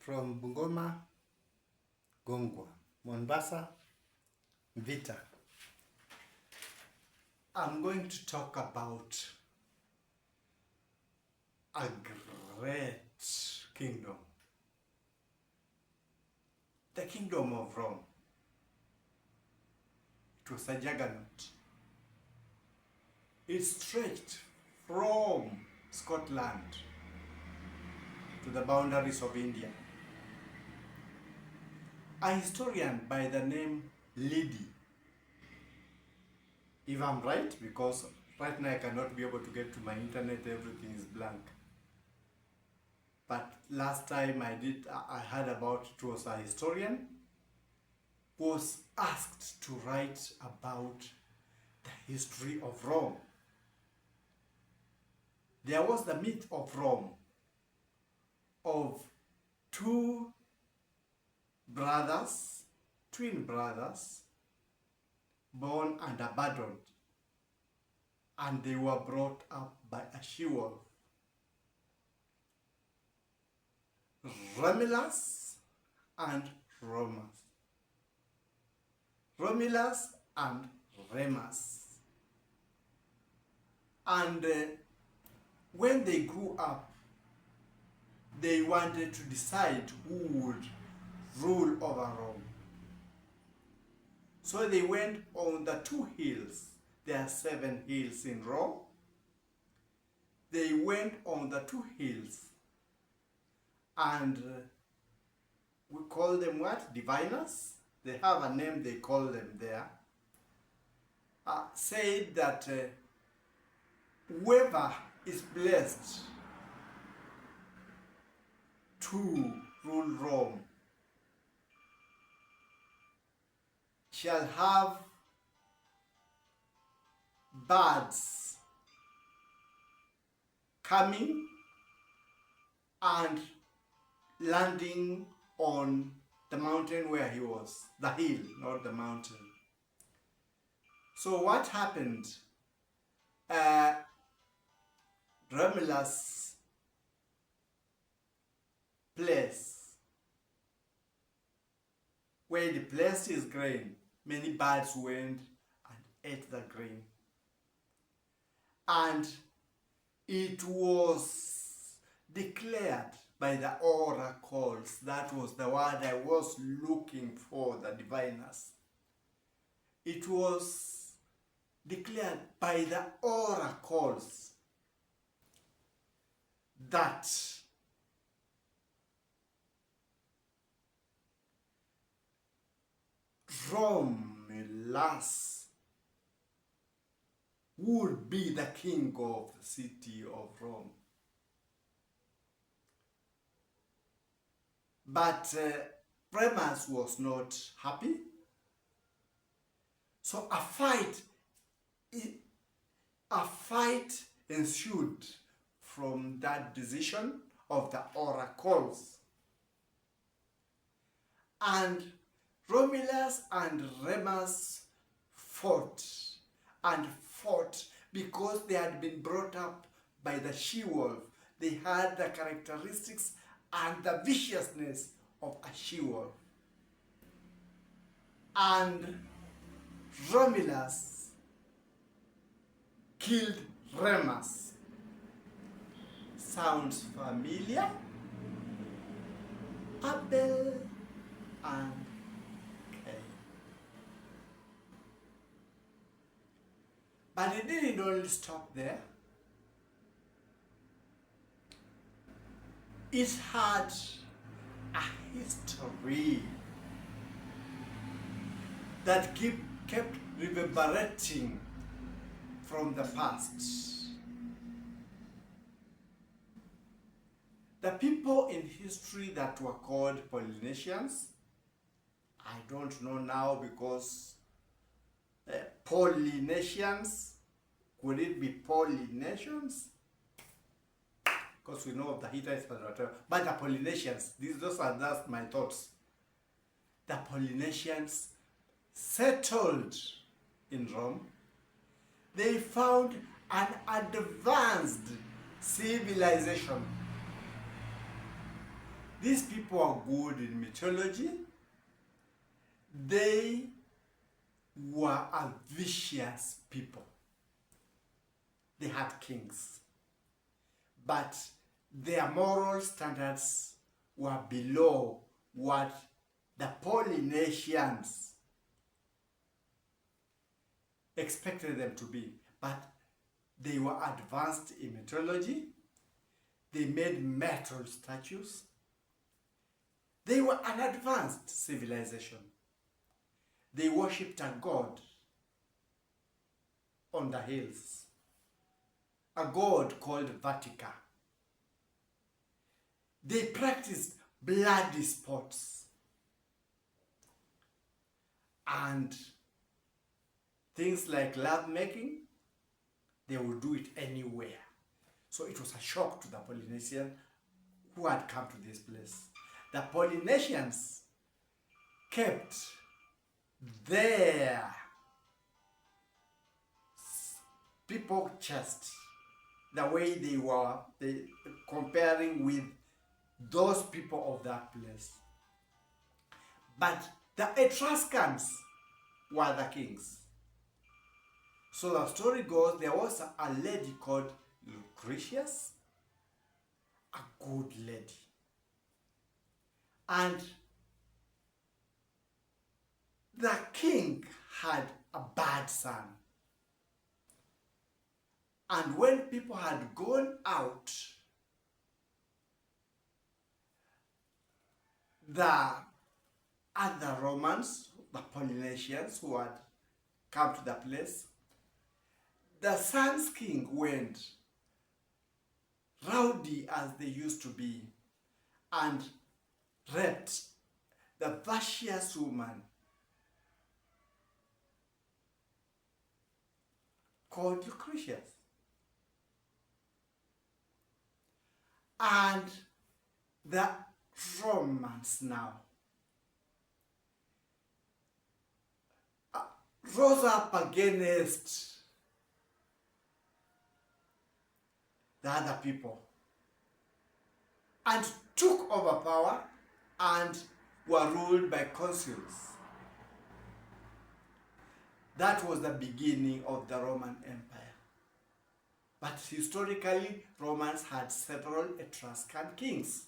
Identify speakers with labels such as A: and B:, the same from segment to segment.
A: from Bungoma, Gongwa, MONBASA, MVITA. I'm going to talk about a great kingdom, the kingdom of Rome. It was a juggernaut. It stretched from Scotland to the boundaries of India. A historian by the name Liddy, if I'm right, because right now I cannot be able to get to my internet, everything is blank. But last time I heard about it was a historian who was asked to write about the history of Rome. There was the myth of Rome, of two brothers, twin brothers, born and abandoned, and they were brought up by a she-wolf. Romulus and Remus. Romulus and Remus. And when they grew up, they wanted to decide who would rule over Rome. So they went on the two hills. There are 7 hills in Rome. They went on the 2 hills, and we call them what? Diviners. They have a name they call them there. Said that whoever is blessed to rule Rome shall have birds coming and landing on the mountain where he was. The hill, not the mountain. So what happened? Romulus' place, where he placed his grain, many birds went and ate the grain. And it was declared by the oracles. That was the word I was looking for, the diviners. It was declared by the oracles that Romulus would be the king of the city of Rome. But Remus was not happy. So a fight ensued from that decision of the oracles. And Romulus and Remus fought and fought because they had been brought up by the she-wolf. They had the characteristics and the viciousness of a she-wolf. And Romulus killed Remus. Sounds familiar? Abel and Cain. But it didn't only stop there. It had a history that kept reverberating from the past. The people in history that were called Polynesians, I don't know now because Polynesians, could it be Polynesians? Because we know of the Hittites, but the Polynesians, those are just my thoughts. The Polynesians settled in Rome. They found an advanced civilization. These people are good in mythology. They were a vicious people. They had kings, but their moral standards were below what the Polynesians expected them to be. But they were advanced in mythology. They made metal statues. They were an advanced civilization. They worshipped a god on the hills, a god called Vatica. They practiced bloody sports and things like lovemaking. They would do it anywhere. So it was a shock to the Polynesians who had come to this place. The Polynesians kept their people chest the way they were, comparing with those people of that place. But the Etruscans were the kings. So the story goes, there was a lady called Lucretius, a good lady. And the king had a bad son. And when people had gone out, the other Romans, the Polynesians who had come to the place, the son's king went rowdy as they used to be and raped the virtuous woman called Lucretius. And the Romans now rose up against the other people and took over power and were ruled by consuls. That was the beginning of the Roman Empire. But historically, Romans had several Etruscan kings.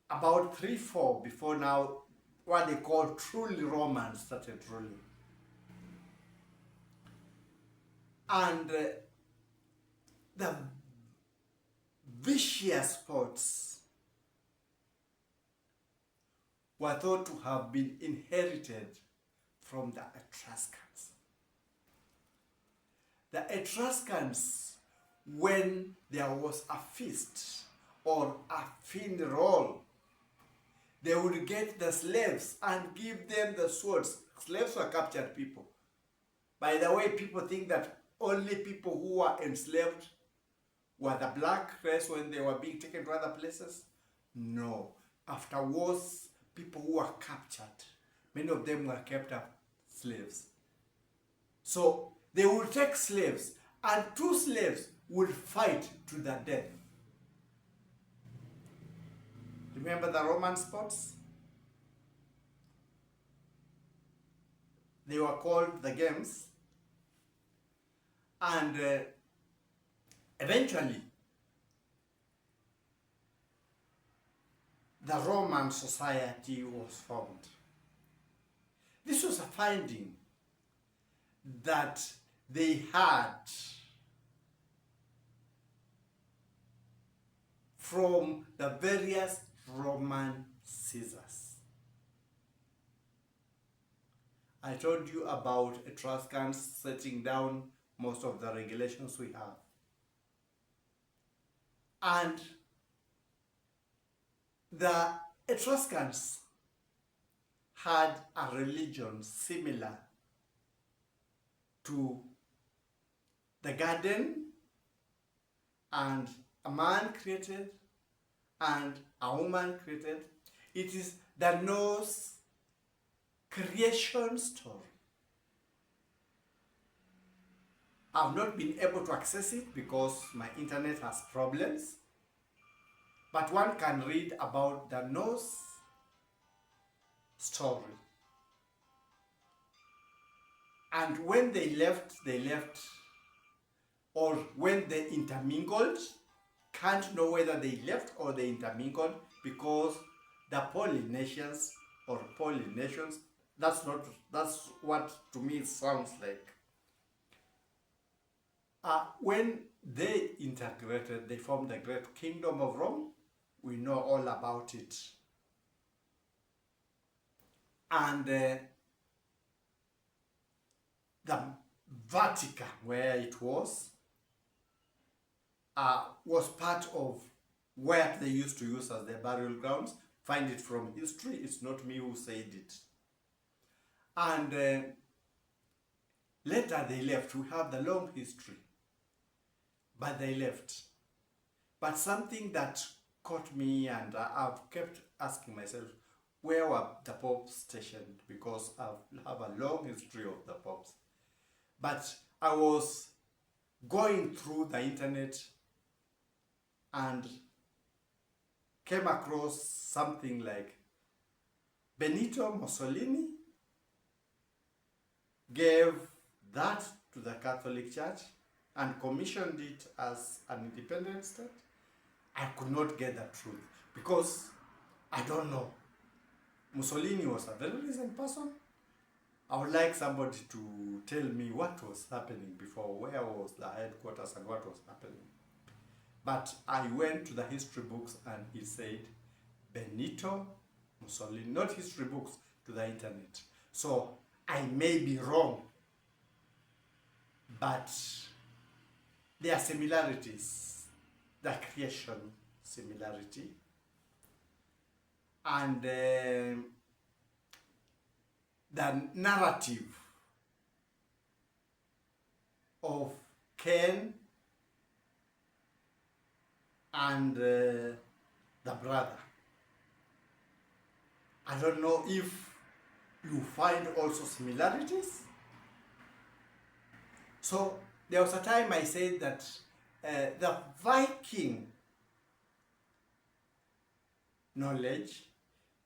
A: About 3-4 before now, what they call truly Romans started ruling. And the vicious sports were thought to have been inherited from the Etruscans. The Etruscans, when there was a feast or a funeral, they would get the slaves and give them the swords. Slaves were captured people. By the way, people think that only people who were enslaved were the black race when they were being taken to other places. No. After wars, people who were captured, many of them were kept up slaves. So they would take slaves, and 2 slaves would fight to the death. Remember the Roman sports? They were called the games. And eventually, the Roman society was formed. This was a finding that they had from the various Roman Caesars. I told you about Etruscans setting down most of the regulations we have. And the Etruscans had a religion similar to the garden, and a man created and a woman created. It is the Norse creation story. I've not been able to access it because my internet has problems. But one can read about the Norse story. And when they left, or when they intermingled, can't know whether they left or they intermingled, because the Polynesians or Polynations, that's what to me it sounds like. When they integrated, they formed the great kingdom of Rome. We know all about it. And the Vatican, where it was part of where they used to use as their burial grounds. Find it from history. It's not me who said it. And later they left. We have the long history. But they left. But something that caught me, and I've kept asking myself, where were the popes stationed? Because I have a long history of the popes. But I was going through the internet and came across something like Benito Mussolini gave that to the Catholic Church and commissioned it as an independent state. I could not get the truth because I don't know. Mussolini was a very recent person. I would like somebody to tell me what was happening before, where was the headquarters and what was happening. But I went to the history books and it said Benito Mussolini, not history books, to the internet. So I may be wrong, but there are similarities, the creation similarity, and the narrative of Cain and the brother. I don't know if you find also similarities. So there was a time I said that the Viking knowledge,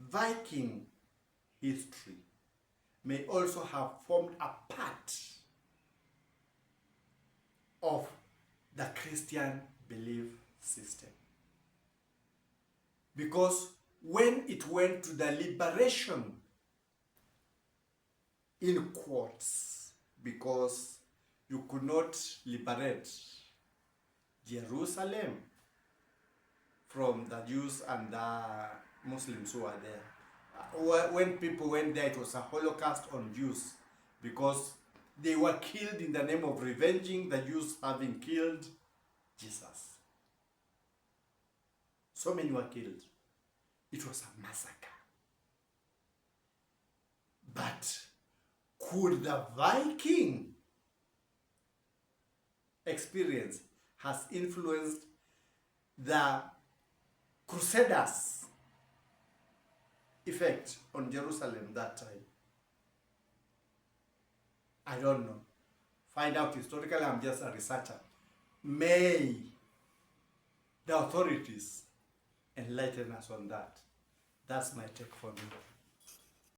A: Viking history may also have formed a part of the Christian belief system. Because when it went to the liberation, in quotes, because you could not liberate Jerusalem from the Jews and the Muslims who were there. When people went there, it was a Holocaust on Jews because they were killed in the name of revenging the Jews having killed Jesus. So many were killed. It was a massacre. But could the Viking experience has influenced the Crusaders' effect on Jerusalem that time? I don't know. Find out historically. I'm just a researcher. May the authorities enlighten us on that. That's my take for me.